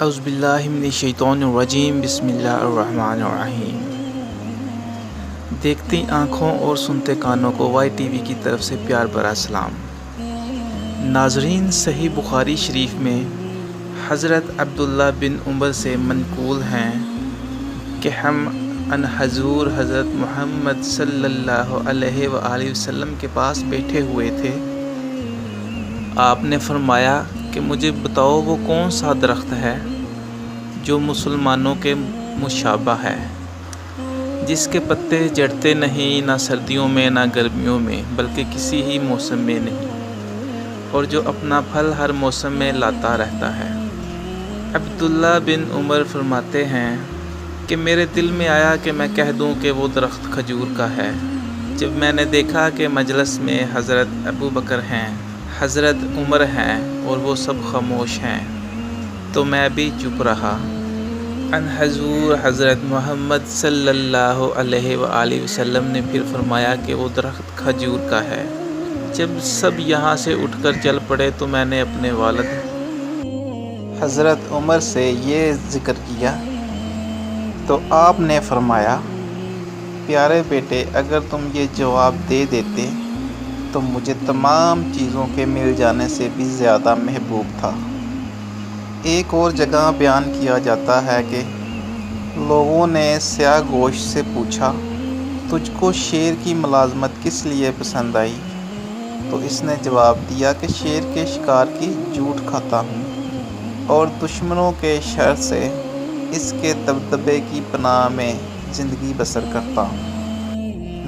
اعوذ باللہ من الشیطان الرجیم بسم اللہ الرحمن الرحیم۔ دیکھتی آنکھوں اور سنتے کانوں کو وائی ٹی وی کی طرف سے پیار بھرا سلام۔ ناظرین، صحیح بخاری شریف میں حضرت عبداللہ بن عمر سے منقول ہیں کہ ہم ان حضور حضرت محمد صلی اللہ علیہ وآلہ وسلم کے پاس بیٹھے ہوئے تھے۔ آپ نے فرمایا کہ مجھے بتاؤ وہ کون سا درخت ہے جو مسلمانوں کے مشابہ ہے، جس کے پتے جڑتے نہیں نہ سردیوں میں نہ گرمیوں میں بلکہ کسی ہی موسم میں نہیں، اور جو اپنا پھل ہر موسم میں لاتا رہتا ہے۔ عبداللہ بن عمر فرماتے ہیں کہ میرے دل میں آیا کہ میں کہہ دوں کہ وہ درخت کھجور کا ہے۔ جب میں نے دیکھا کہ مجلس میں حضرت ابو بکر ہیں، حضرت عمر ہیں اور وہ سب خاموش ہیں تو میں بھی چپ رہا۔ ان حضور حضرت محمد صلی اللہ علیہ وآلہ وسلم نے پھر فرمایا کہ وہ درخت کھجور کا ہے۔ جب سب یہاں سے اٹھ کر چل پڑے تو میں نے اپنے والد حضرت عمر سے یہ ذکر کیا تو آپ نے فرمایا، پیارے بیٹے، اگر تم یہ جواب دے دیتے تو مجھے تمام چیزوں کے مل جانے سے بھی زیادہ محبوب تھا۔ ایک اور جگہ بیان کیا جاتا ہے کہ لوگوں نے سیاہ گوشت سے پوچھا، تجھ کو شیر کی ملازمت کس لیے پسند آئی؟ تو اس نے جواب دیا کہ شیر کے شکار کی جھوٹ کھاتا ہوں اور دشمنوں کے شر سے اس کے دبدبے کی پناہ میں زندگی بسر کرتا ہوں۔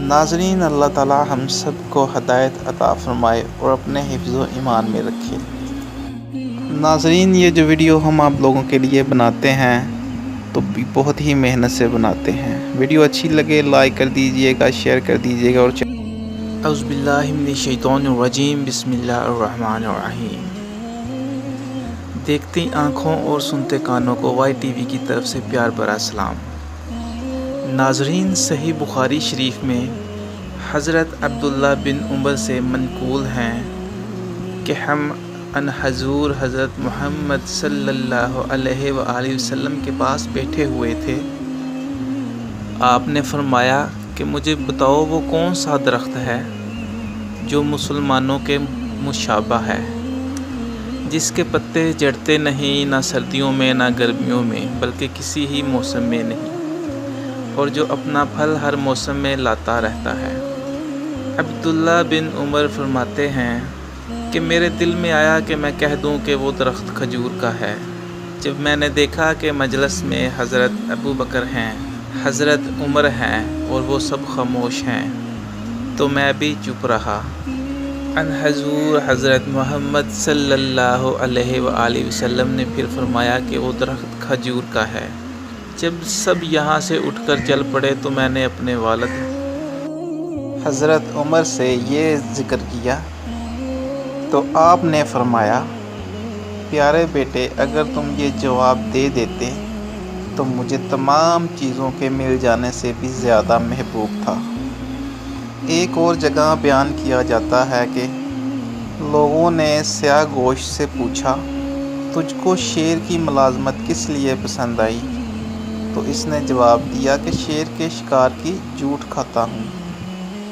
ناظرین، اللہ تعالی ہم سب کو ہدایت عطا فرمائے اور اپنے حفظ و ایمان میں رکھے۔ ناظرین، یہ جو ویڈیو ہم آپ لوگوں کے لیے بناتے ہیں تو بھی بہت ہی محنت سے بناتے ہیں۔ ویڈیو اچھی لگے لائک کر دیجئے گا، شیئر کر دیجئے گا اور اعوذ باللہ من الشیطان الرجیم بسم اللہ الرحمن الرحیم۔ دیکھتی آنکھوں اور سنتے کانوں کو وائی ٹی وی کی طرف سے پیار بھرا سلام۔ ناظرین، صحیح بخاری شریف میں حضرت عبداللہ بن عمر سے منقول ہیں کہ ہم ان حضور حضرت محمد صلی اللہ علیہ وآلہ وسلم کے پاس بیٹھے ہوئے تھے۔ آپ نے فرمایا کہ مجھے بتاؤ وہ کون سا درخت ہے جو مسلمانوں کے مشابہ ہے، جس کے پتے جڑتے نہیں نہ سردیوں میں نہ گرمیوں میں بلکہ کسی ہی موسم میں نہیں، اور جو اپنا پھل ہر موسم میں لاتا رہتا ہے۔ عبداللہ بن عمر فرماتے ہیں کہ میرے دل میں آیا کہ میں کہہ دوں کہ وہ درخت کھجور کا ہے۔ جب میں نے دیکھا کہ مجلس میں حضرت ابو بکر ہیں، حضرت عمر ہیں اور وہ سب خاموش ہیں تو میں بھی چپ رہا۔ ان حضور حضرت محمد صلی اللہ علیہ وآلہ وسلم نے پھر فرمایا کہ وہ درخت کھجور کا ہے۔ جب سب یہاں سے اٹھ کر چل پڑے تو میں نے اپنے والد حضرت عمر سے یہ ذکر کیا تو آپ نے فرمایا، پیارے بیٹے، اگر تم یہ جواب دے دیتے تو مجھے تمام چیزوں کے مل جانے سے بھی زیادہ محبوب تھا۔ ایک اور جگہ بیان کیا جاتا ہے کہ لوگوں نے سیاہ گوشت سے پوچھا، تجھ کو شیر کی ملازمت کس لیے پسند آئی؟ تو اس نے جواب دیا کہ شیر کے شکار کی جھوٹ کھاتا ہوں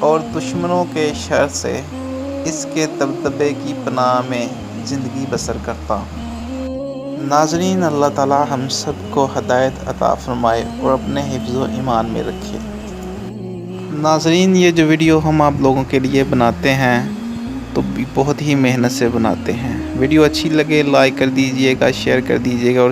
اور دشمنوں کے شر سے اس کے دبدبے کی پناہ میں زندگی بسر کرتا ہوں۔ ناظرین، اللہ تعالی ہم سب کو ہدایت عطا فرمائے اور اپنے حفظ و ایمان میں رکھے۔ ناظرین، یہ جو ویڈیو ہم آپ لوگوں کے لیے بناتے ہیں تو بھی بہت ہی محنت سے بناتے ہیں۔ ویڈیو اچھی لگے لائک کر دیجئے گا، شیئر کر دیجئے گا اور